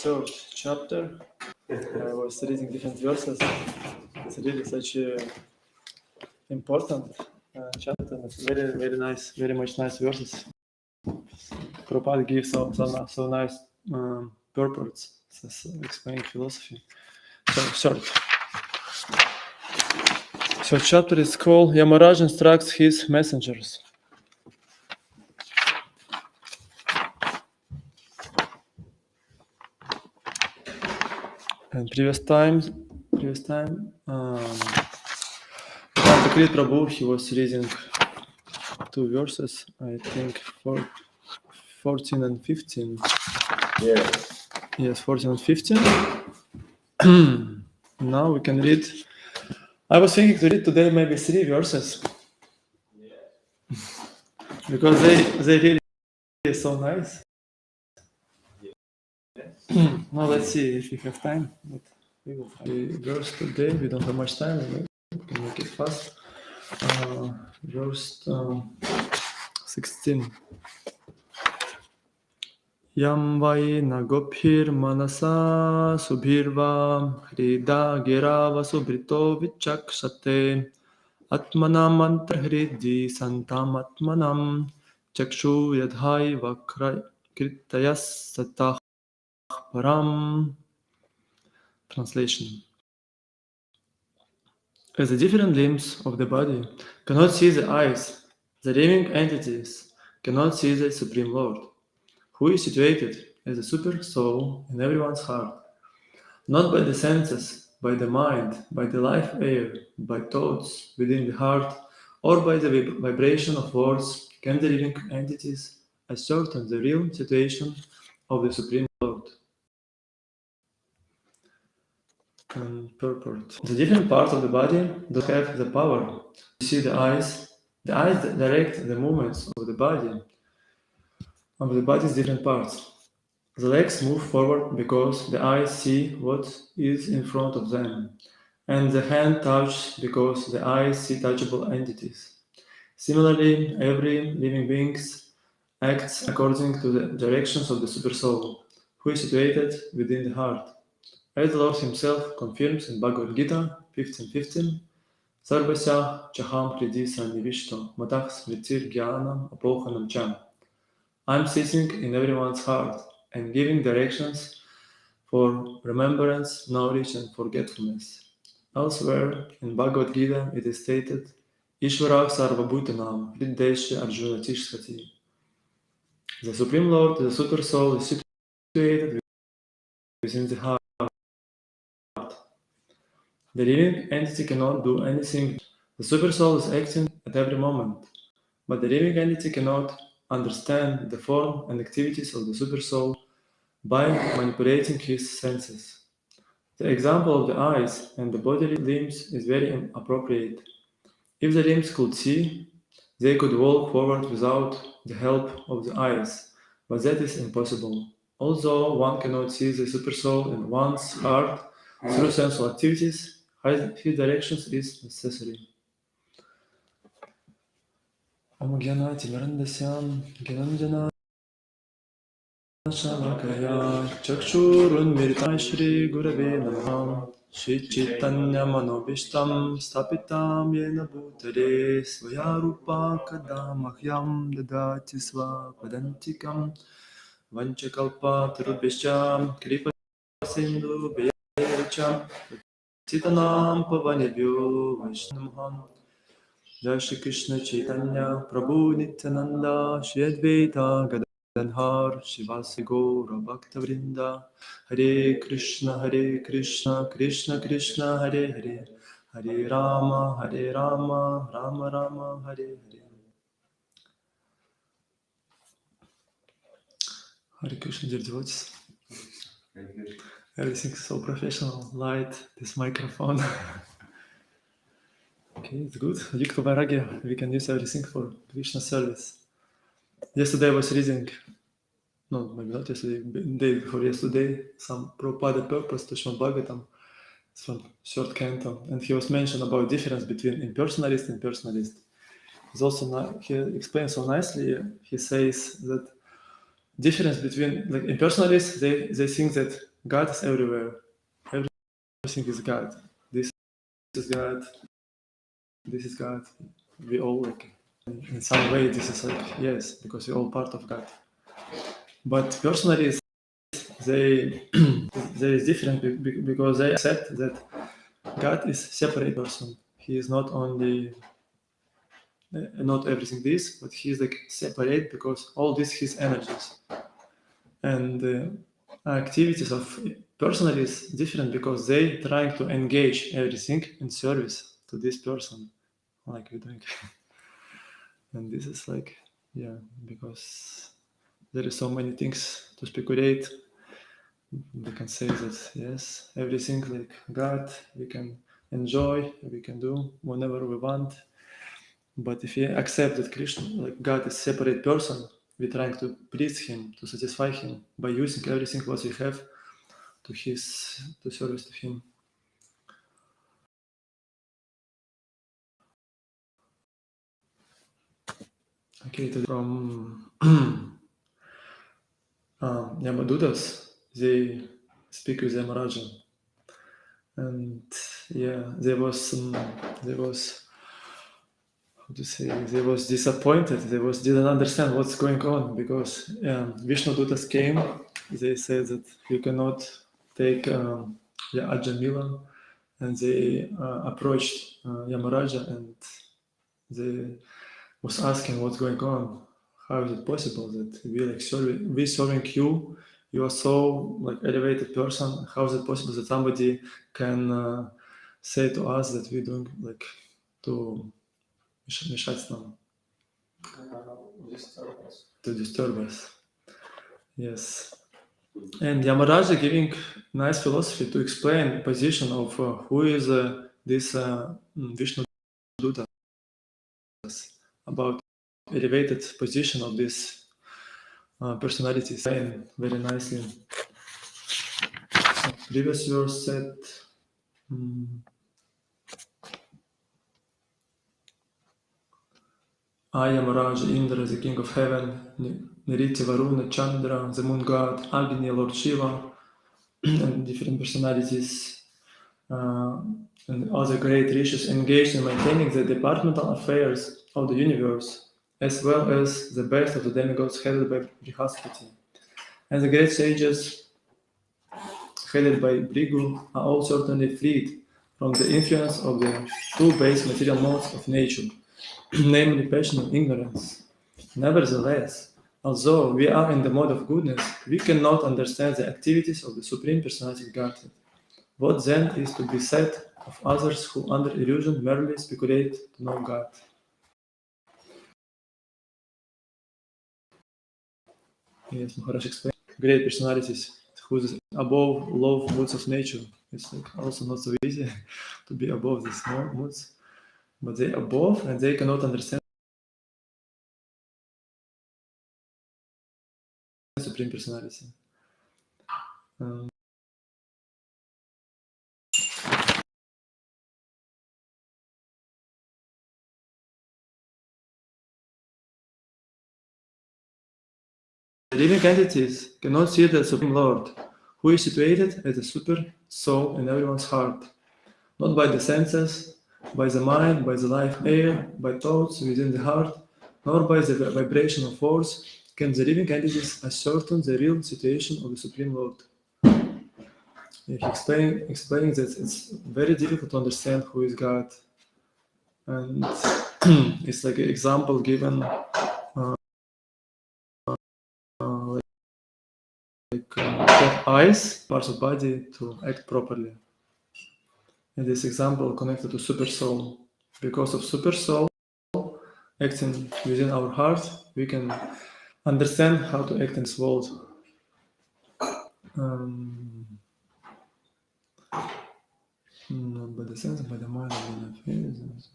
third chapter. I was reading different verses. It's really such a important chapter. It's very, very nice, very much nice verses. Prabhupada gives so nice purports, explaining philosophy. So short. So chapter is called Yamaraj instructs his messengers. And previous time, Ekacakra Prabhu, he was reading two verses, I think 14 and 15. Yes, 14 and 15. Now we can read. I was thinking to read today maybe 3 verses. Because they really are so nice. Now let's see if we have time. But we will verse today. We don't have much time. We can make it fast. Verse 16. Yam vai nagophir manasa subhirva hrida girava subrito vichakshate atmanam antarhridi santam atmanam chakshu yadhai vakra kritayas satah param. Translation. As the different limbs of the body cannot see the eyes, the living entities cannot see the Supreme Lord, who is situated as a super soul in everyone's heart, not by the senses, by the mind, by the life air, by thoughts within the heart, or by the vibration of words, can the living entities ascertain the real situation of the Supreme Lord. And purport. The different parts of the body do have the power to see the eyes. The eyes direct the movements of the body's different parts. The legs move forward because the eyes see what is in front of them, and the hand touches because the eyes see touchable entities. Similarly, every living being acts according to the directions of the Super Soul, who is situated within the heart. As the Lord Himself confirms in Bhagavad Gita 15:15, Sarvasya chaham hridi sannivishto matah smritir jnanam apohanam cham. I am sitting in everyone's heart and giving directions for remembrance, knowledge, and forgetfulness. Elsewhere in Bhagavad Gita it is stated, Ishvara sarvabhutanam hriddesha arjuna tishthati. The Supreme Lord, the Super Soul, is situated within the heart. The living entity cannot do anything. The Super Soul is acting at every moment, but the living entity cannot understand the form and activities of the Super Soul by manipulating his senses. The example of the eyes and the bodily limbs is very appropriate. If the limbs could see, they could walk forward without the help of the eyes, but that is impossible. Although one cannot see the Super Soul in one's heart through sensual activities, his directions is necessary. Om Gyana Timarandasyam Gyananjana Shalakaya Chakshurun Miritai Shri Gurave Namaha Shri Chaitanya Manobishtam Stapitam Yena Bhutare Svayarupa Kadamahyam Dadati Sva Padantikam Vanchakalpa Tarubhisham Kripa Sindhu Bhayacham Citanam Pavanebhyo Vaishnamham Jai Shri Krishna Chaitanya Prabhu Nityananda Shri Advaita Gadadhar Shivasi Gaura Bhakta Vrinda Hare Krishna Krishna Krishna Hare Hare Hare Rama Rama Rama Hare Hare. Hare Krishna, dear devotees. Everything is so professional, light, this microphone. Okay, it's good. Yukta Vairagya, we can use everything for Krishna service. Yesterday I was reading, no, maybe not yesterday, day before yesterday, some Prabhupada purpose to Srima-Bhagavatam. It's from short canto, and he was mentioned about difference between impersonalist and personalist. He's also he explains so nicely. He says that difference between, like, impersonalists, they think that God is everywhere. Everything is God. This is God. This is God. We all, like, in some way, this is like, yes, because we're all part of God. But personalists, they is different because they accept that God is separate person. He is not only not everything this, but he is like separate because all this his energies. And activities of personal is different because they trying to engage everything in service to this person, like we're doing. And this is like, yeah, because there is so many things to speculate. We can say that yes, everything like God, we can enjoy, we can do whenever we want. But if we accept that Krishna, like God, is separate person, we're trying to please Him, to satisfy Him by using everything what we have to service to Him. Okay, from Yamadutas, they speak with Yamaraja, and yeah, there was how to say, they was disappointed. They didn't understand what's going on because Vishnu Dutas came. They said that you cannot take Ajamila, and they approached Yamaraja, and they was asking what's going on. How is it possible that we serving you? You are so like elevated person. How is it possible that somebody can say to us that we're doing like to мешать нам, to disturb us? Yes. And Yamaraja giving nice philosophy to explain position of who is this Vishnu Dutas, about elevated position of this personalities, very nicely. Previous verse said, I am Raja Indra, the king of heaven, Niriti Varuna, Chandra, the moon god, Agni, Lord Shiva, and different personalities and other great rishis engaged in maintaining the departmental affairs of the universe, as well as the best of the demigods headed by Brihaspati. And the great sages headed by Brigu are all certainly freed from the influence of the two base material modes of nature, namely passion and ignorance. Nevertheless, although we are in the mode of goodness, we cannot understand the activities of the Supreme Personality of Godhead. What then is to be said of others who, under illusion, merely speculate to know God? Yes, Maharaj explained. Great personalities who is above low moods of nature. It's like also not so easy to be above these moods, but they above and they cannot understand the Supreme Personality. The living entities cannot see the Supreme Lord, who is situated as a super soul in everyone's heart, not by the senses, by the mind, by the life air, by thoughts within the heart, nor by the vibration of force, can the living entities ascertain the real situation of the Supreme Lord. He explaining that it's very difficult to understand who is God. And it's like an example given have eyes, parts of body to act properly. In this example, connected to super soul. Because of super soul acting within our heart, we can understand how to act in this world. Not by the sense, by the mind, by the feelings.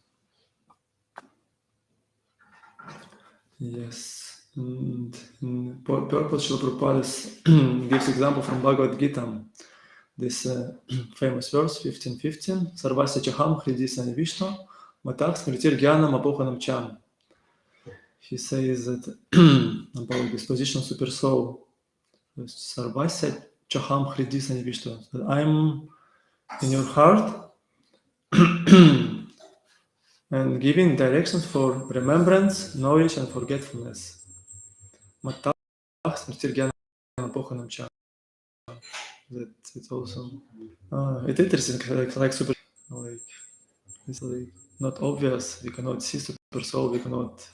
Yes. And purpose Srila Prabhupada gives example from Bhagavad Gita. This famous verse, 15:15, Sarvasya Chaham Hridisana Vishnu, Matak Smritir Gyanam Apochanam Cham. he says that about this position of super soul. Sarvasya Chaham Hridisa Nivishto. That I'm in your heart and giving directions for remembrance, knowledge, and forgetfulness. Matach Smirtirgyana Pochanam Cha. That it's also it's interesting, like super, like it's like not obvious. We cannot see super soul. We cannot.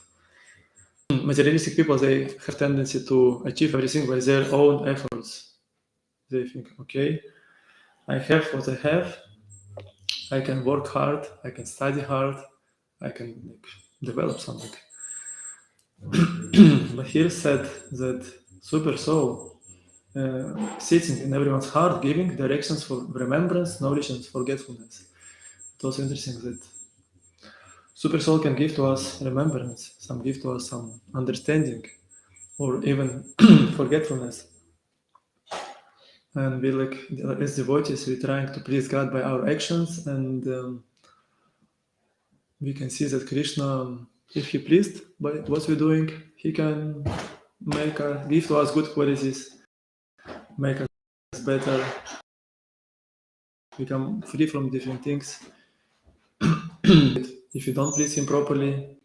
Materialistic people, they have tendency to achieve everything by their own efforts. They think, okay, I have what I have. I can work hard. I can study hard. I can like, develop something. But here said that super soul sitting in everyone's heart, giving directions for remembrance, knowledge, and forgetfulness. It's also interesting that super soul can give to us remembrance, some give to us some understanding, or even forgetfulness. And we like as devotees, we're trying to please God by our actions, and we can see that Krishna, if he pleased by what we're doing, he can make us give to us good qualities, make us better, become free from different things. If you don't please him properly,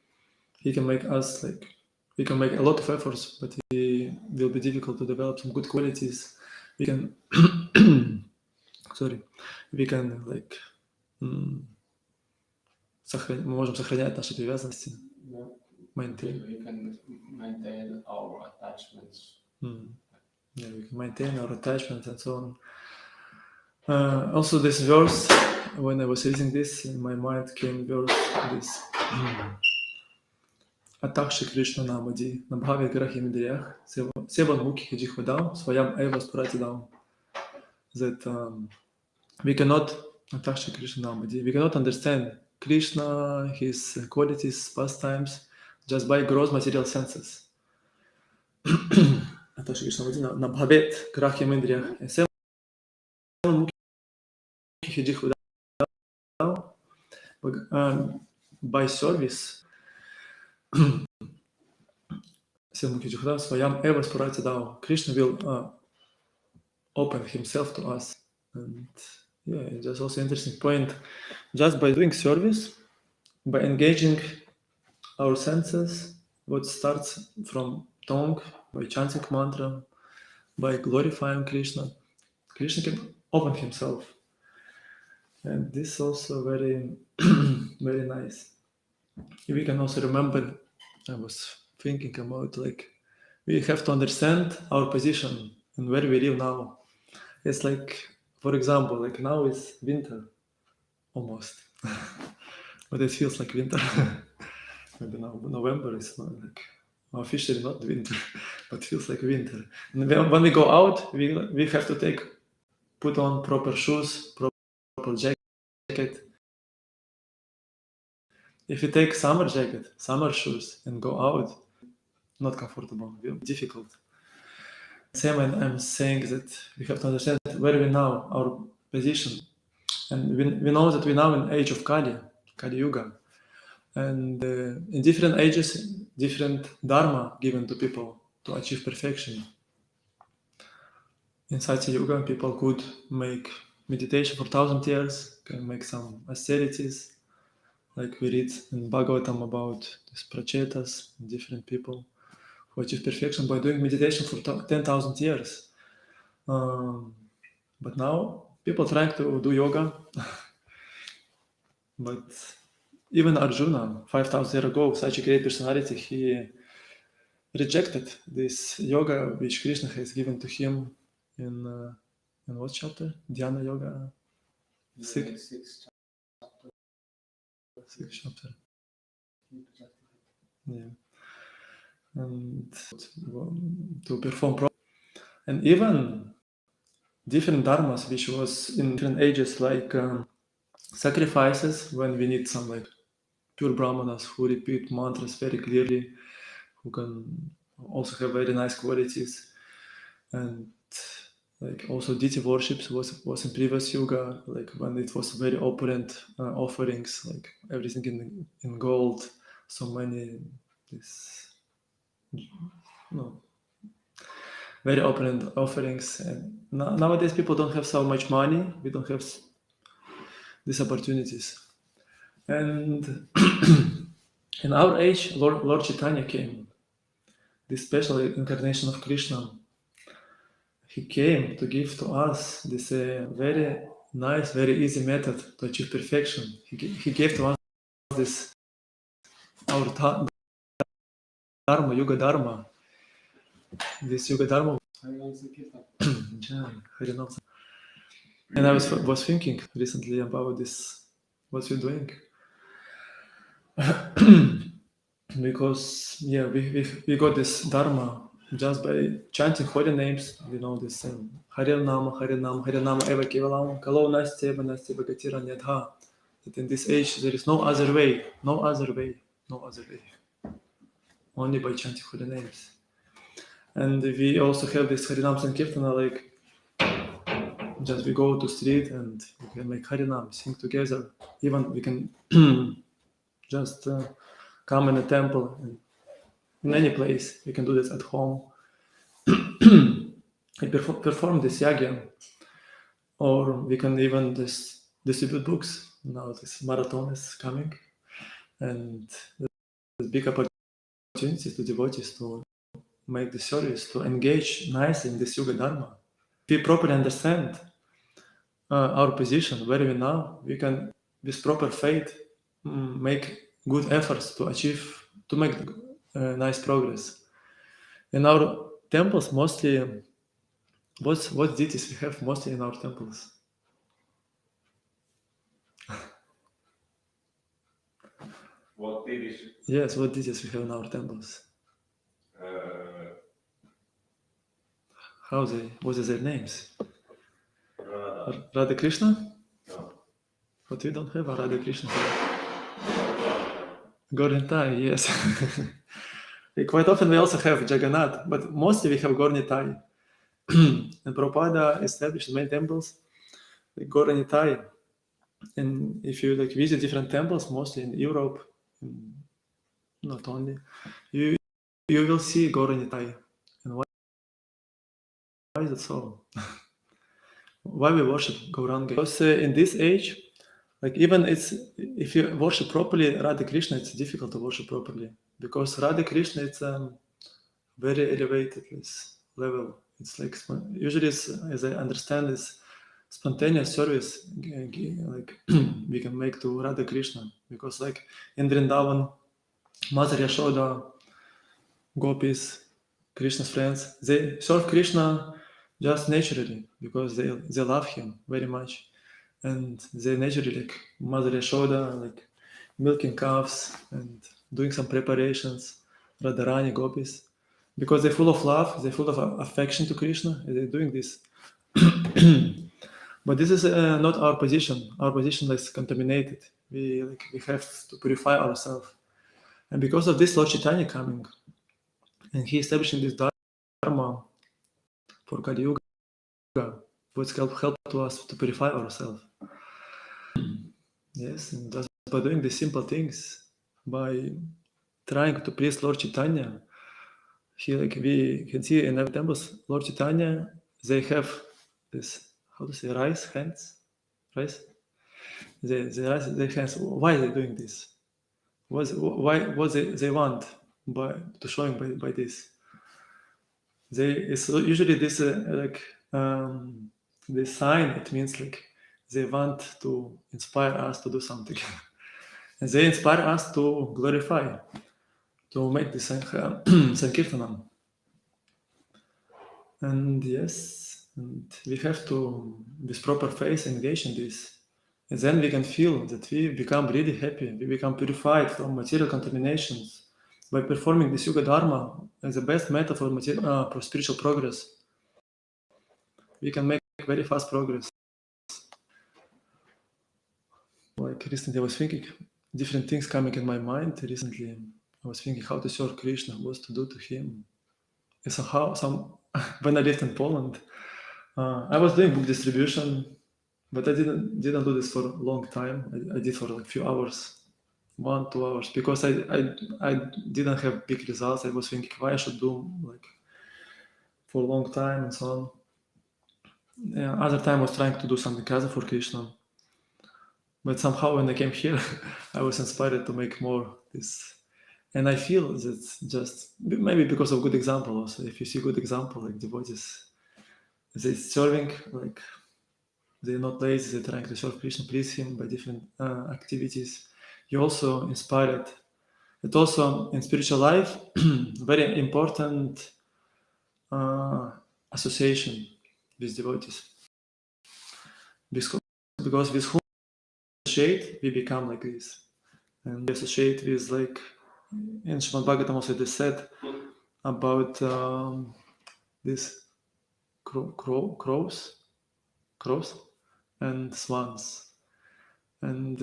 he can make us like we can make a lot of efforts, but it will be difficult to develop some good qualities. We can we can like мы можем сохранять наши привязанности. Yeah. Maintain. We can maintain our attachments. Yeah, we can maintain our attachments and so on. Also, this verse, when I was reading this, in my mind came verse this. Атакши Кришна Намади, Набхави Грахи Мидриях, Sevan Mukhi Hijikhodam, Swayam Eva Spuratidam. That we cannot, Atakshi Krishna Namadi, we cannot understand Krishna, his qualities, pastimes, just by gross material senses. Atakshi Krishna Namadi, Nabhavet Grahya Mindriях, Sevan Mukhi Hijikhodam, by service. Swayam Eva Spuratidam. Krishna will open himself to us. And yeah, it's just also interesting point. Just by doing service, by engaging our senses, what starts from tongue, by chanting mantra, by glorifying Krishna, Krishna can open himself. And this is also very, very nice. We can also remember, I was thinking about like, we have to understand our position and where we live now. It's like, for example, like now it's winter, almost. But it feels like winter. I don't know, November is not like officially not winter, but feels like winter. And when we go out, we have to put on proper shoes, proper jacket. If you take summer jacket, summer shoes, and go out, not comfortable, difficult. Same, I'm saying that we have to understand where we now, our position. And we know that we're now in age of Kali Yuga. And in different ages, different dharma given to people to achieve perfection. In Satya Yuga, people could make meditation for 1,000 years, can make some austerities, like we read in Bhagavatam about these prachetas, different people who achieve perfection by doing meditation for 10,000 years. But now people trying to do yoga, but even Arjuna, 5,000 years ago, such a great personality, he rejected this yoga which Krishna has given to him in what chapter? Dhyana Yoga? Sixth chapter. Yeah. And to perform properly. And even different dharmas which was in different ages, like sacrifices, when we need some like pure brahmanas who repeat mantras very clearly, who can also have very nice qualities. And like also deity worships was in previous yoga, like when it was very opulent offerings, like everything in gold, so many this no, very open offerings. And nowadays people don't have so much money. We don't have these opportunities. And in our age, Lord Chaitanya came, this special incarnation of Krishna. He came to give to us this very nice, very easy method to achieve perfection. He gave to us this our Dharma, Yuga Dharma. This Yuga Dharma. And I was thinking recently about this, what we're doing. Because yeah, we got this Dharma just by chanting holy names. We know this Hare Nama, Hare Nama, Hare Nama, Eva Kevalam, Kalo Nastya, Nastya Gatira Nyadha. That in this age there is no other way, no other way, no other way. Only by chanting holy names. And we also have this Harinam Sankirtana, like just we go to street and we can make Harinam, sing together. Even we can just come in a temple and in any place. We can do this at home. And perform this yagya. Or we can even distribute books. Now this marathon is coming. And there's big opportunities to devotees to make the service, to engage nicely in this Yuga Dharma. If we properly understand our position, where we now, we can, with proper faith, make good efforts to achieve, to make nice progress. In our temples, mostly, what deities we have mostly in our temples? What deities? Yes, what deities we have in our temples? What is their names? Radha Krishna? No. But we don't have a Radha Krishna here. Gornitai, yes. Quite often we also have Jagannath, but mostly we have Gornitai. And Prabhupada established many temples like Gornitai. And if you like visit different temples, mostly in Europe, not only, you will see Gornitai. And why is it so? Why we worship Gauranga? Because in this age, like even if you worship properly Radha Krishna, it's difficult to worship properly because Radha Krishna it's very elevated level. It's like usually, as I understand, is spontaneous service like we can make to Radha Krishna because like in Vrindavan, Mother Yashoda, gopis, Krishna's friends, they serve Krishna just naturally because they love him very much. And they naturally like Mother Yashoda, like milking calves and doing some preparations, Radharani, gopis, because they're full of love, they're full of affection to Krishna, and they're doing this. But this is not our position. Our position is contaminated. We have to purify ourselves. And because of this, Lord Chaitanya coming, and he establishing this Dharma for Kali Yuga, which help to us to purify ourselves. Yes, and just by doing the simple things, by trying to please Lord Chaitanya, we can see in every temples, Lord Chaitanya, they have this, how to say, rice hands? They raise their hands. Why are they doing this? What they want to showing by this? It's usually this this sign. It means like they want to inspire us to do something, and they inspire us to glorify, to make the Sankirtanam. And yes, and we have to, with proper faith, engage in this. And then we can feel that we become really happy, we become purified from material contaminations by performing this Yuga Dharma as the best method for spiritual progress. We can make very fast progress. Like recently, I was thinking different things coming in my mind. Recently, I was thinking how to serve Krishna, what to do to him. And somehow, when I lived in Poland, I was doing book distribution, but I didn't do this for a long time. I did for like a few hours. 1-2 hours, because I didn't have big results. I was thinking why I should do like for a long time and so on. Yeah, other time I was trying to do something else for Krishna, but somehow when I came here, I was inspired to make more this, and I feel that just maybe because of good example also. If you see good example like devotees, they serving like they're not lazy, they're trying to serve Krishna, please him by different activities. You also inspired. It also in spiritual life, very important association with devotees. Because with whom we associate, we become like this. And we associate with like, in Srima-Bhagavatam also they said about these crows and swans. And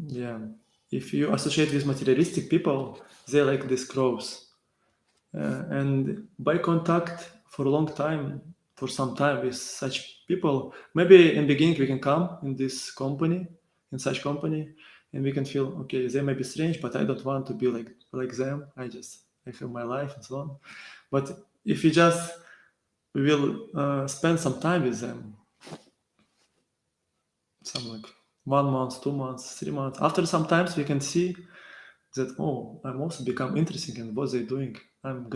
yeah, if you associate with materialistic people, they're like these crows. And by contact for a long time, for some time with such people, maybe in beginning we can come in this company, in such company, and we can feel okay. They may be strange, but I don't want to be like them. I have my life and so on. But if you just will spend some time with them, some like 1 month, 2 months, 3 months. After some times, we can see that I'm also become interested in what they're doing. I'm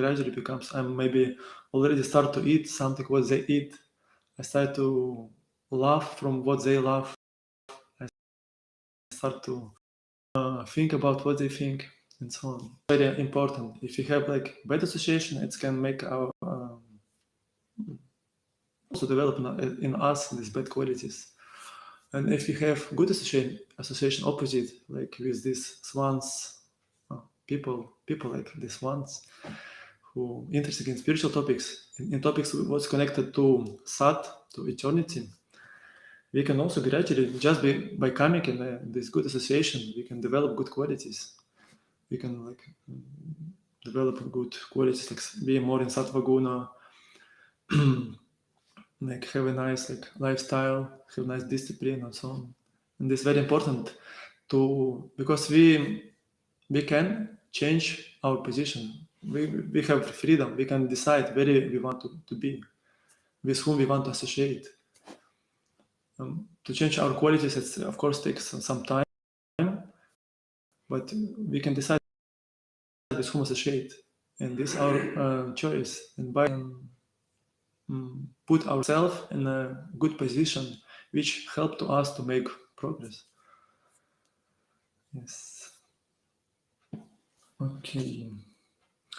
maybe already start to eat something what they eat. I start to laugh from what they laugh. I start to think about what they think and so on. Very important. If you have like bad association, it can make our also develop in us these bad qualities. And if you have good association opposite, like with these swans, people like these ones who interested in spiritual topics, in topics what's connected to Sat, to eternity, we can also gradually, just by coming in this good association, we can develop good qualities. We can like develop good qualities, like be more in Sattva Guna, like have a nice like lifestyle, have nice discipline and so on. And it's very important because we can change our position. We have freedom. We can decide where we want to be, with whom we want to associate. To change our qualities, it of course takes some time, but we can decide with whom associate, and this is our choice. And by put ourselves in a good position, which help to us to make progress. Yes. Okay.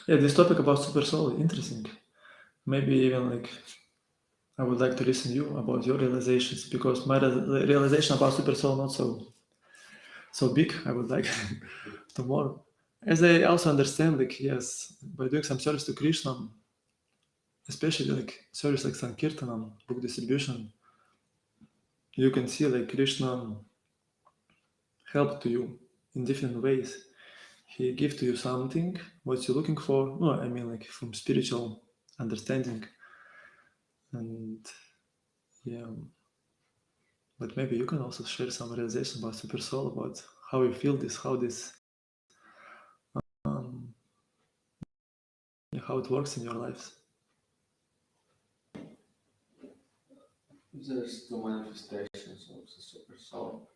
Yeah, this topic about super soul, interesting. Maybe even like I would like to listen to you about your realizations, because my realization about super soul not so big. I would like to more. As I also understand, like yes, by doing some service to Krishna, especially like service like Sankirtanam, book distribution, you can see like Krishna help to you in different ways. He give to you something what you're looking for. No, I mean like from spiritual understanding, and yeah. But maybe you can also share some realization about super soul, about how you feel this, how it works in your lives. There's two manifestations of the super soul.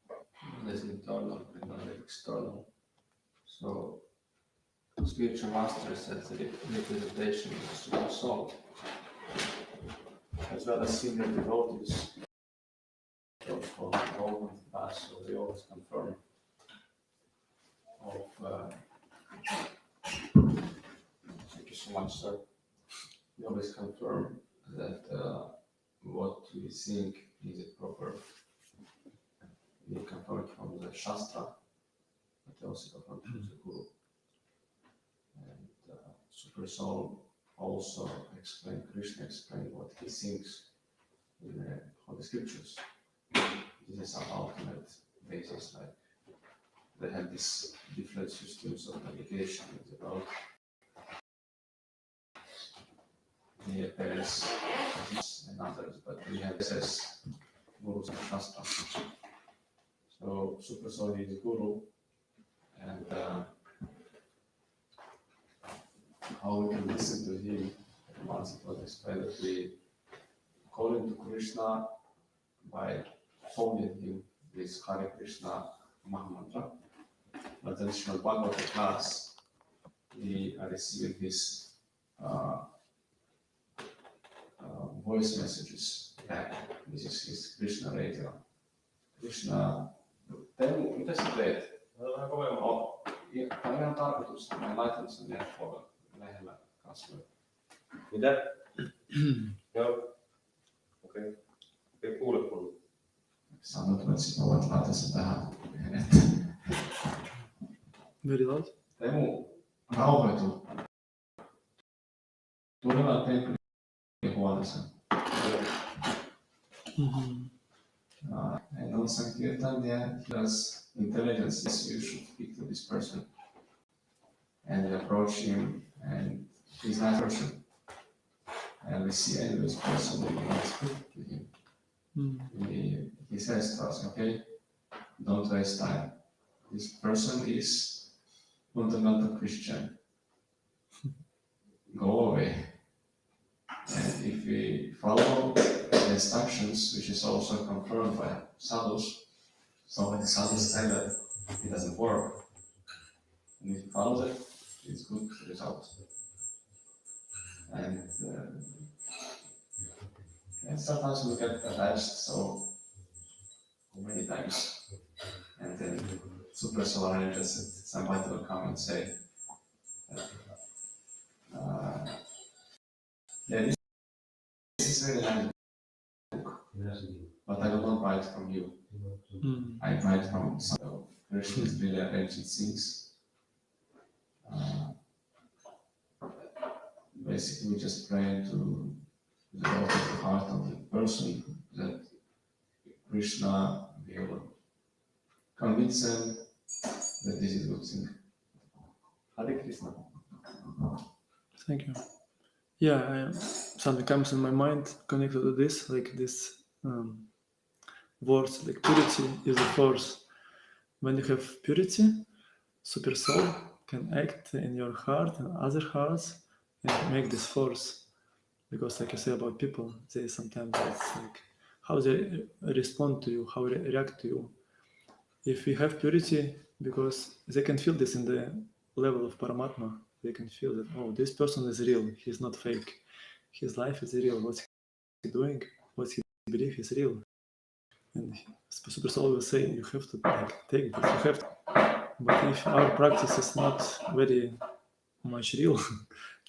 One is internal and one is external. So, spiritual master says the representation of the super soul, as well as senior devotees of Roman past, so they always confirm thank you so much, sir. They always confirm that what we think is proper. We confirm it from the Shastra, but they also confirm from the Guru. And Super Soul also Krishna explained what he thinks in the Holy Scriptures. This is our ultimate basis. Like they have these different systems of navigation about the pairs and others, but we have access Gurus and Shastra. So Super Soul is Guru, and how we can listen to him. Once it was explained that we call him to Krishna by following him with Hare Krishna Mahamantra. But then Srima-Bhagavatam class, we are receiving his voice messages back. This is his Krishna radio. Krishna, Teemu, mitä sä teet? Vähän kovemmin. Tämä on ihan tarkoitus, että mä en laittanut sen netpuolella lähellä kasvoja. Mitä? Joo. Okei. Ei kuule kun. Sanottu, että sit mä voin laittaa sen tähän eteen. Very loud. Teemu, rauhoitu. Tulevaan temppelin huoneeseen. And on Sankirtan, he has intelligence. Yes, you should speak to this person and approach him, and he's not a person. And we see any of this person, we can speak to him. He says to us, okay, don't waste time. This person is fundamental Christian. Go away. And if we follow the instructions, which is also confirmed by sadhus, so when the sadhus say that it doesn't work, and if you follow it, it's good result. And sometimes we get attached so many times, and then super solar interested, somebody will come and say, yeah, this is very nice book, but I will not buy it from you. I buy it from some Krishna's really arranged things. Basically, we just pray to the Lord of the heart of the person that Krishna will convince them that this is a good thing. Hare Krishna. Thank you. Yeah, something comes in my mind connected to this, like this words, like purity is a force. When you have purity, super soul can act in your heart and other hearts and make this force. Because like you say about people, they sometimes it's like how they respond to you, how they react to you. If we have purity, because they can feel this in the level of Paramatma, they can feel that, oh, this person is real, he's not fake. His life is real, what's he doing, what he believes is real. And Super Soul will say, you have to take this, you have to. But if our practice is not very much real,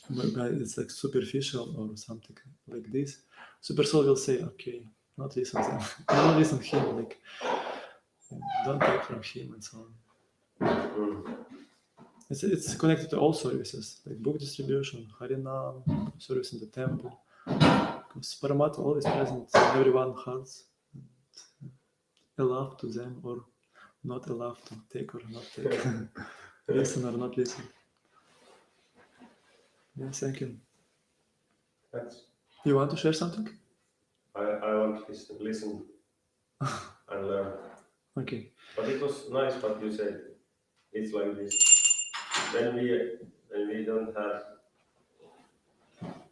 it's like superficial or something like this, Super Soul will say, okay, not listen to him, don't listen to him, like, don't take from him and so on. It's connected to all services, like book distribution, Harinam, service in the temple. Because Paramatma always present in everyone's hearts. Allow to them or not allow to take or not take. Listen or not listen. Yes, thank you. Thanks. You want to share something? I want to listen and learn. Okay. But it was nice what you said. It's like this. When we don't have,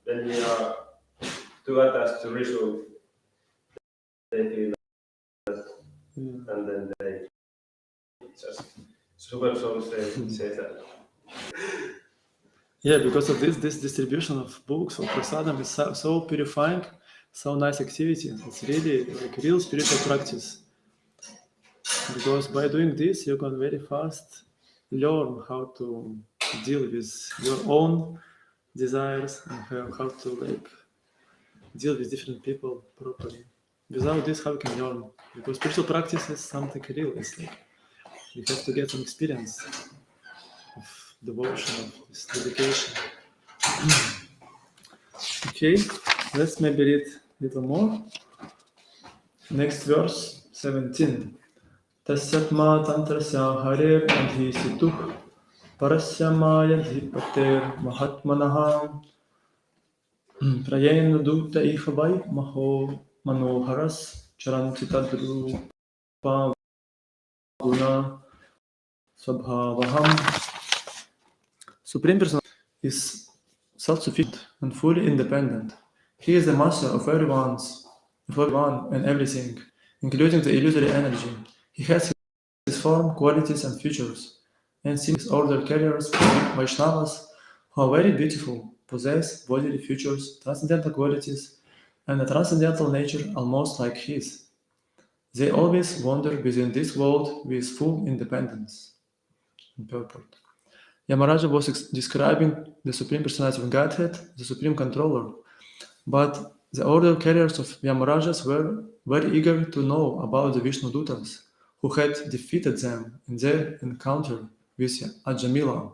when we are too attached to result, they feel that, and then they just Super Soul says that. Yeah, because of this distribution of books or prasadam is so purifying, so nice activity. It's really like real spiritual practice. Because by doing this, you can very fast learn how to deal with your own desires and how to like deal with different people properly. Without this, how can you learn? Because spiritual practice is something real. It's like you have to get some experience of devotion, of this dedication. Okay, let's maybe read a little more. Next verse, 17. Tasyatma tantrasya harer adhi situh parasya maya dhipater mahatmanaha prayena dutta ihavai maho manoharas charanti tadrupa guna Sambhavaham. Supreme Personality is self-sufficient and fully independent. He is the master of everyone and everything, including the illusory energy. He has his form, qualities, and features, and sees order carriers, Vaishnavas, who are very beautiful, possess bodily features, transcendental qualities, and a transcendental nature almost like his. They always wander within this world with full independence. In purport. Yamaraja was describing the Supreme Personality of Godhead, the Supreme Controller, but the order carriers of Yamarajas were very eager to know about the Vishnu Dutas, who had defeated them in their encounter with Ajamila.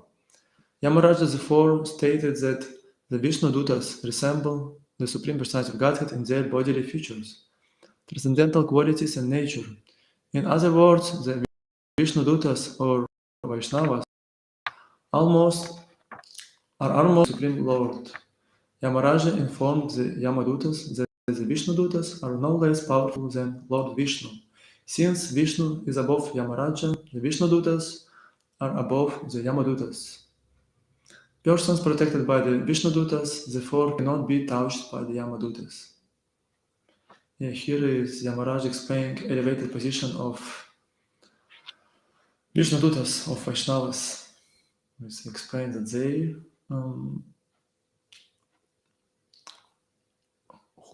Yamaraja therefore stated that the Vishnu Dutas resemble the Supreme Personality of Godhead in their bodily features, transcendental qualities, and nature. In other words, the Vishnu Dutas or Vaishnavas are almost Supreme Lord. Yamaraja informed the Yamadutas that the Vishnu Dutas are no less powerful than Lord Vishnu. Since Vishnu is above Yamaraja, the Vishnu Dutas are above the Yamadutas. Persons protected by the Vishnu Dutas therefore cannot be touched by the Yamadutas. Here is Yamaraj explaining elevated position of Vishnu Dutas, of Vaishnavas. He explains that they who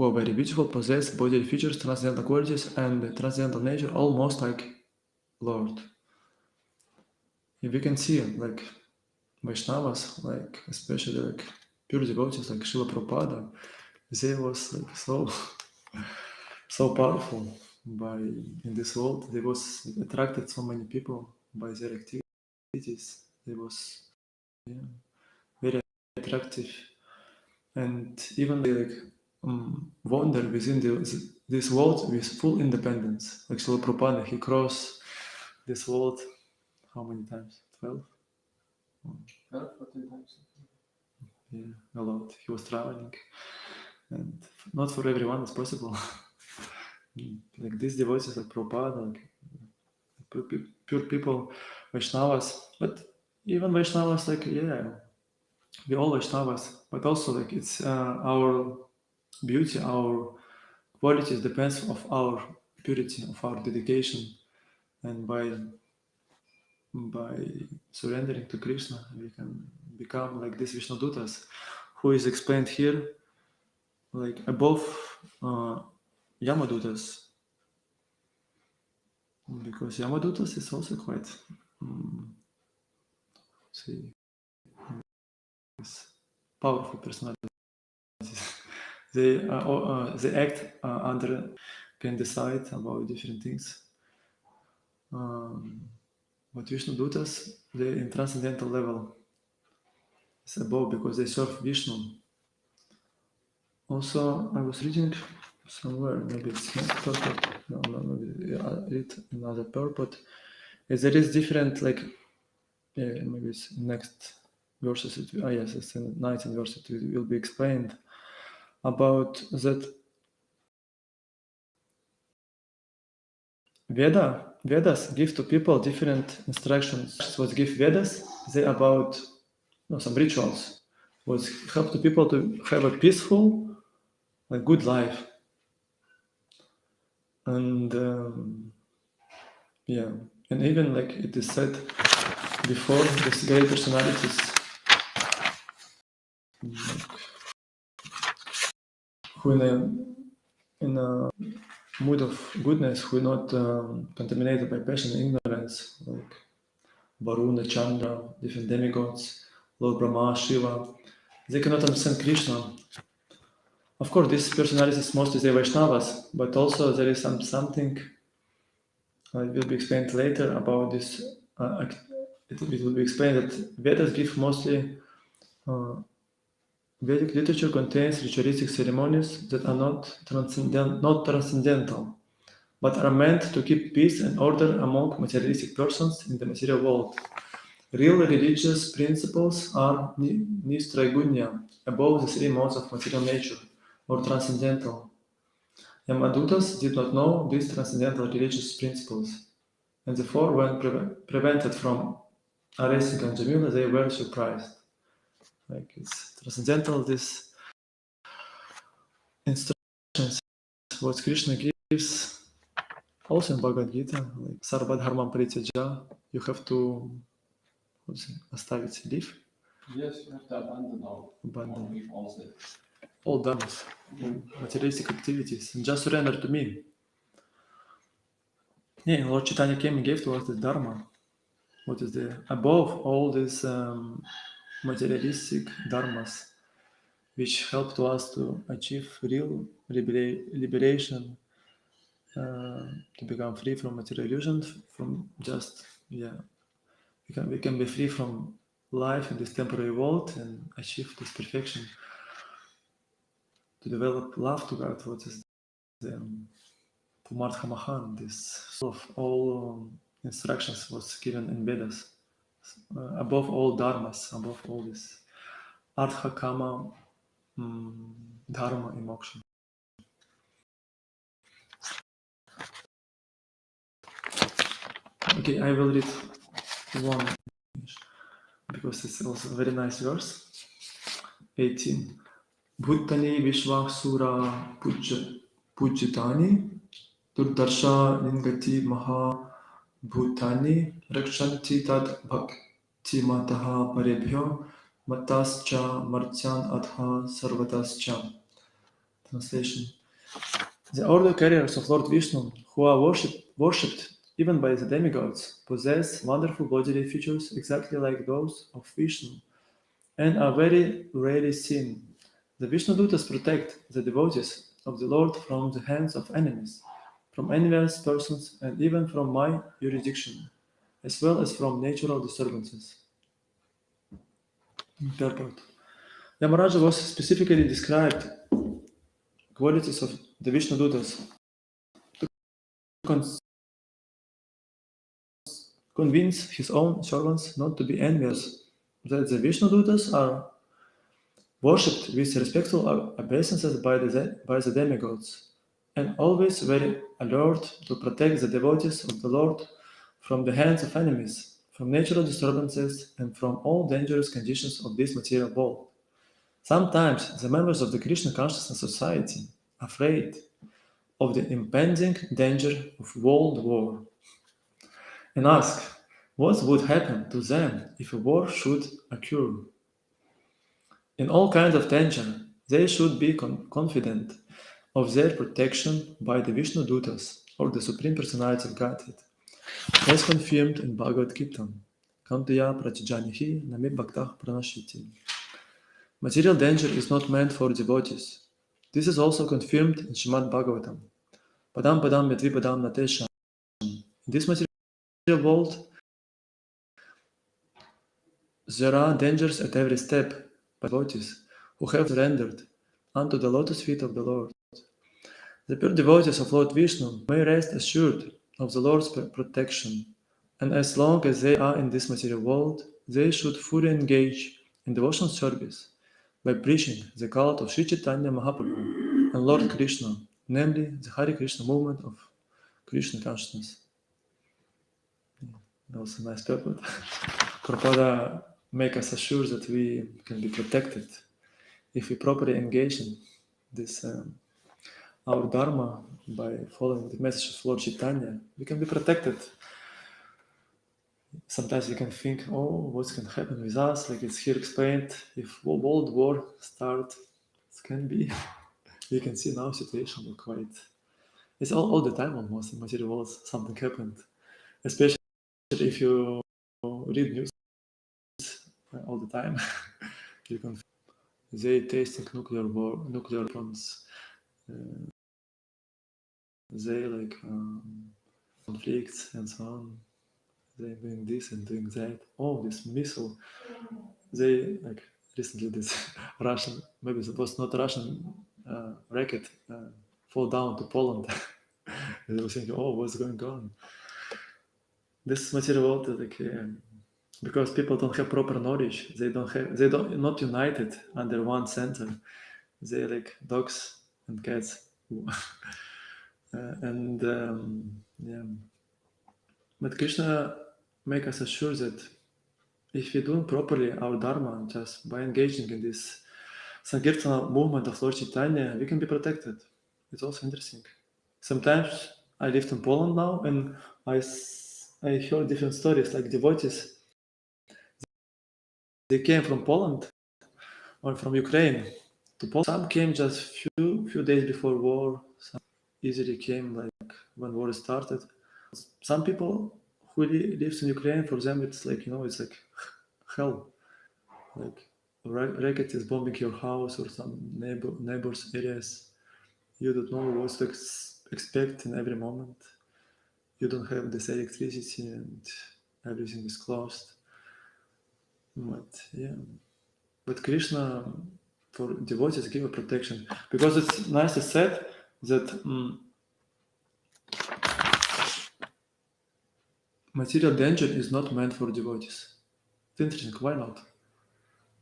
are very beautiful, possess bodily features, transcendental qualities, and transcendental nature, almost like Lord. If we can see, like Vaishnavas, like especially like pure devotees, like Srila Prabhupada, they was like so powerful in this world. They was attracted so many people by their activities. They was very attractive, and even they like wander within this world with full independence. Like Srila Prabhupada, he crossed this world how many times? 12? 12, 14 times. Yeah, a lot. He was traveling, and not for everyone it's possible. Like these devotees like Prabhupada, like pure people, Vaishnavas, but even Vaishnavas, like we all Vaishnavas, but also like it's our beauty, our qualities depends of our purity, of our dedication, and by surrendering to Krishna, we can become like this Vishnu Dutas, who is explained here, like above Yamadutas, because Yamadutas is also quite powerful personalities. They act under, can decide about different things. But Vishnu Dutas, they in transcendental level is above because they serve Vishnu. Also, I was reading somewhere, maybe it's not purport, no, maybe I read another purport. There is different, like, maybe it's next verses. Yes, it's in 19th verse. It will be explained about that Vedas give to people different instructions. What give Vedas? They about some rituals. What help to people to have a peaceful, like good life. And and even like it is said before, these great personalities who in a mood of goodness, who are not contaminated by passion and ignorance, like Varuna, Chandra, different demigods, Lord Brahma, Shiva, they cannot understand Krishna. Of course, these personalities mostly they Vaishnavas, but also there is something it will be explained later about this. It will be explained that Vedas give mostly Vedic literature contains ritualistic ceremonies that are not transcendental, but are meant to keep peace and order among materialistic persons in the material world. Real religious principles are nistraigunya, above the three modes of material nature, or transcendental. Yamadutas did not know these transcendental religious principles, and therefore were prevented from Aresik and Jamila, they were surprised. Like it's transcendental, this instructions what Krishna gives also in Bhagavad Gita, like Sarva Dharmam Parityaja, you have to оставить, leave. Yes, you have to abandon all dharmas, materialistic activities, and just surrender to me. Yeah, Lord Chaitanya came and gave to us the dharma. What is the above all these materialistic dharmas, which help to us to achieve real liberation, to become free from material illusions, from just we can be free from life in this temporary world and achieve this perfection, to develop love to God. What is the Pumartha Mahan, this of all instructions was given in Vedas, above all dharmas, above all this artha, kama, dharma, and moksha. Okay, I will read one because it's also a very nice verse. 18. Bhutani Vishvasura Pujitani Durdarsha Lingati Maha Bhutani Rakshanti Tad Bhakti Mataha Parebhyo Matascha Martyan Adha Sarvatascha. Translation. The order carriers of Lord Vishnu, who are worshipped even by the demigods, possess wonderful bodily features exactly like those of Vishnu and are very rarely seen. The Vishnu-dutas protect the devotees of the Lord from the hands of enemies, from envious persons, and even from my jurisdiction, as well as from natural disturbances. Purport. Yamaraja was specifically described qualities of the Vishnu-dutas to convince his own servants not to be envious, that the Vishnu-dutas are worshipped with respectful obeisances by the demigods, and always very alert to protect the devotees of the Lord from the hands of enemies, from natural disturbances, and from all dangerous conditions of this material world. Sometimes the members of the Krishna consciousness society, afraid of the impending danger of world war, and ask what would happen to them if a war should occur. In all kinds of danger, they should be confident of their protection by the Vishnu Dutas, or the Supreme Personality of Godhead, as confirmed in Bhagavad Gita. Kantaya pratijanihi nami bhaktah pranashiti. Material danger is not meant for devotees. This is also confirmed in Srima-Bhagavatam. Padam padam yadvipadam natesham. In this material world, there are dangers at every step, but devotees who have surrendered unto the lotus feet of the Lord. The pure devotees of Lord Vishnu may rest assured of the Lord's protection, and as long as they are in this material world, they should fully engage in devotional service by preaching the cult of Sri Chaitanya Mahaprabhu and Lord Krishna, namely the Hare Krishna movement of Krishna consciousness. That was a nice purport. Prabhupada make us assure that we can be protected if we properly engage in this our dharma by following the message of Lord Chaitanya. We can be protected. Sometimes we can think, oh, what's going to happen with us? Like it's here explained, if world war starts, it can be. You can see now situation look quite. It's all the time almost in material world something happened, especially if you read news all the time. You can. They tasting nuclear weapons. They like conflicts and so on. They doing this and doing that. Oh, this missile. They like recently this Russian, maybe it was not Russian rocket fall down to Poland. They were thinking, oh, what's going on? This material world is like because people don't have proper knowledge. They don't not united under one center. They like dogs and cats. And yeah, but Krishna make us assure that if we're doing properly our Dharma, just by engaging in this Sankirtana movement of Lord Chaitanya, we can be protected. It's also interesting. Sometimes I lived in Poland now, and I heard different stories, like devotees. They came from Poland or from Ukraine to Poland. Some came just few days before war. Some easily came like when war started. Some people who lives in Ukraine, for them, it's like, it's like hell. Like racket is bombing your house or some neighbors areas. You don't know what to expect in every moment. You don't have this electricity and everything is closed. But Krishna, for devotees, give a protection, because it's nicely said that material danger is not meant for devotees. It's interesting. Why not?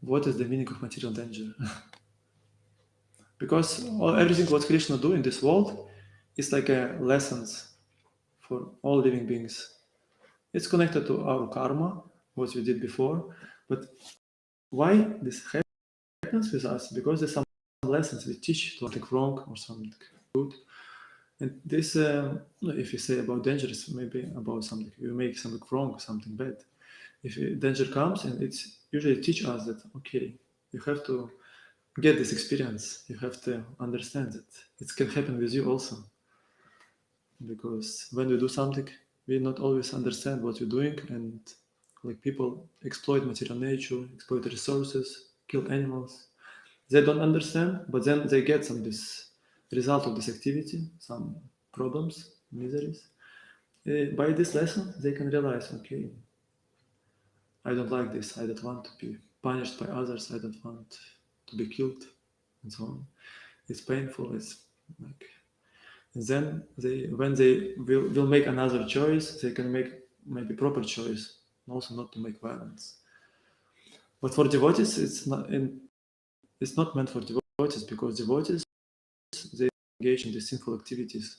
What is the meaning of material danger? Because everything what Krishna do in this world is like a lessons for all living beings. It's connected to our karma, what we did before. But why this happens with us? Because there's some lessons we teach something wrong or something good. And this, if you say about dangerous, maybe about something, you make something wrong, something bad. If danger comes, and it's usually teach us that, okay, you have to get this experience. You have to understand that it can happen with you also. Because when we do something, we not always understand what we're doing, and like people exploit material nature, exploit resources, kill animals. They don't understand, but then they get this result of this activity, some problems, miseries. By this lesson, they can realize, okay, I don't like this. I don't want to be punished by others. I don't want to be killed, and so on. It's painful. It's like, and then when they will make another choice, they can make maybe proper choice, also not to make violence. But for devotees, it's not meant for devotees, because devotees, they engage in the sinful activities.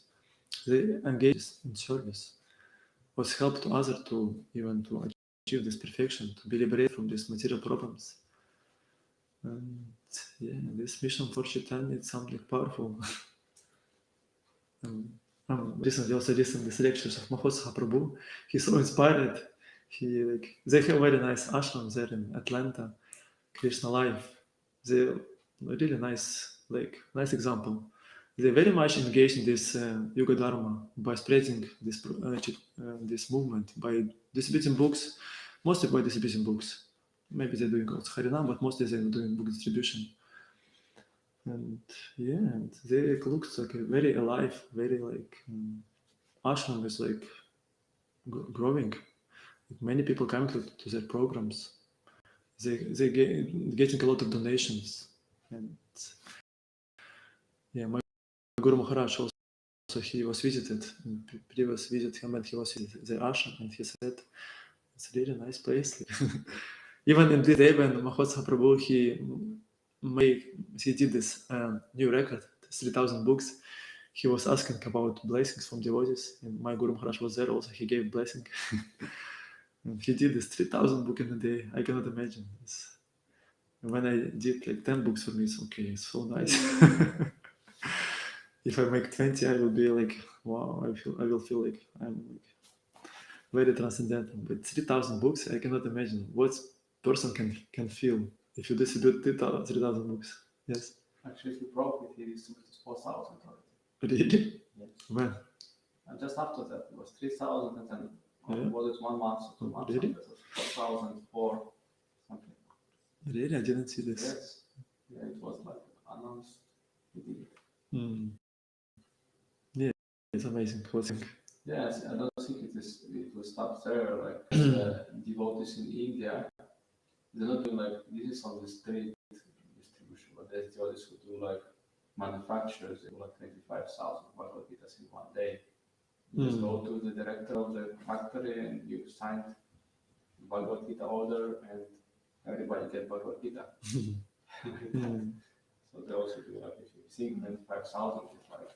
They engage in service, was help to others to even to achieve this perfection, to be liberated from these material problems. And this mission for Chaitanya is something powerful. Recently also listened these lectures of Ekacakra Prabhu. He's so inspired. They have very nice ashrams there in Atlanta, Krishna Life. They really nice example. They very much engaged in this Yoga Dharma by spreading this movement, by distributing books, mostly by distributing books. Maybe they're doing also Harinam, but mostly they're doing book distribution. And they looked like a very alive, very ashram is growing. Many people coming to their programs. They getting a lot of donations, and my Guru Maharaj also he was visited in previous visit him, and he was in the ashram, and he said it's a really nice place. Even in this day when Ekacakra Prabhu he did this new record, 3,000 books. He was asking about blessings from devotees, and my Guru Maharaj was there also. He gave blessing. And he did this 3,000 book in a day. I cannot imagine this. When I did like 10 books for me, it's okay. It's so nice. If I make 20, I will be like, wow. I will feel like I'm very transcendental. But 3,000 books, I cannot imagine what person can feel if you distribute 3,000 books. Yes. Actually, if you broke it, he distributed 4,000 already. Really? Yes. When? And just after that, it was 3,000, and then was it 1 month or 2 months? Really? It was 4,004 something. Really? I didn't see this. Yes. Yeah, it was like announced. He did it. Yeah, it's amazing. Yes, I don't think it will stop there. Like devotees in India, they're not doing like this is on the street distribution, but there's devotees who do like manufacturers. They do like 25,000 Bhagavad Gitas in one day. You just go to the director of the factory and you sign Bhagavad Gita order, and everybody get Bhagavad Gita. So they also do like if you think 25,000 is like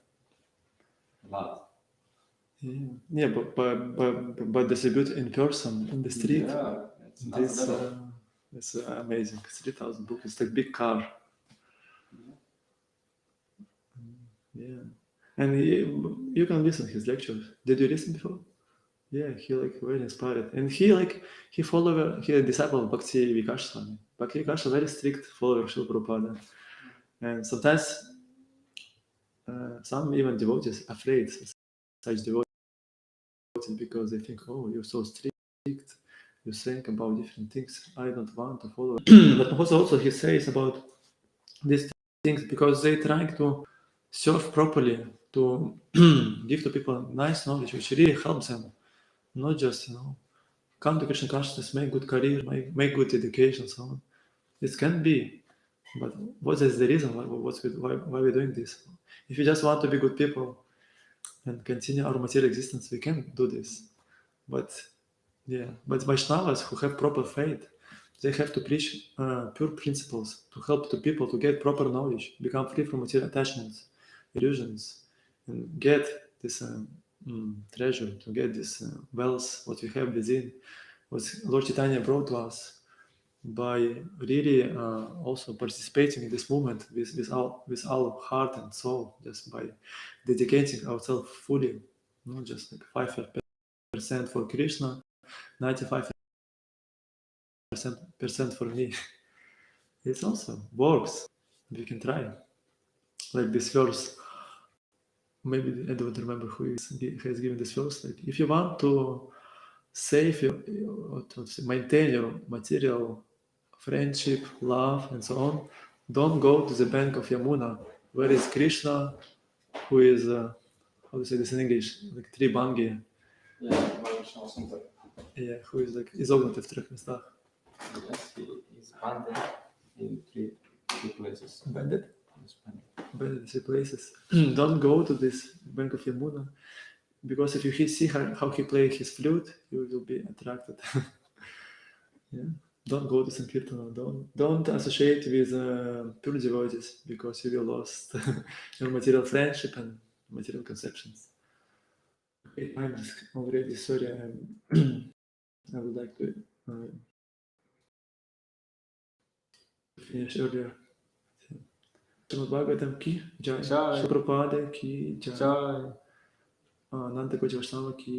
a lot. Yeah, but distribute in person in the street. Yeah, It's amazing. 3,000 books. It's like big car. Yeah, and you can listen to his lectures. Did you listen before? Yeah, he like very inspired, and he a disciple of Bhakti Vikash Swami. Bhakti Vikash a very strict follower of Srila Prabhupada, and sometimes some even devotees afraid of such devotees because they think, oh, you're so strict, you think about different things. I don't want to follow. But also he says about these things because they trying to serve properly, to give to people nice knowledge, which really helps them, not just come to Krishna consciousness, make good career, make good education, so on. This can be, but what is the reason why we're doing this? If you just want to be good people and continue our material existence, we can do this. But Vaishnavas who have proper faith, they have to preach pure principles to help the people to get proper knowledge, become free from material attachments, illusions, and get this treasure, to get this wealth, what we have within, what Lord Chaitanya brought to us by really also participating in this movement with our heart and soul, just by dedicating ourselves fully, not just like 5% for Krishna, 95% for me. It also works. We can try. Like this verse, maybe I don't remember who has given this verse. Like, if you want to save or to maintain your material friendship, love, and so on, don't go to the bank of Yamuna, where is Krishna, who is how to say this in English, like Tribangi. Yeah, who is like изогнутый в трех местах. Yes, he is banded in three places. Banded? Yes, banded in 3 places. Don't go to this bank of Yamuna, because if you see how he plays his flute, you will be attracted. Yeah. Don't go to Sankirtana. Don't associate with pure devotees, because you will lose your material friendship and material conceptions. Okay, I'm already sorry. I would like to finish earlier. Srima-Bhagavatam ki jai. Srila Prabhupada ki jai. Nanda Koji Vaishnava ki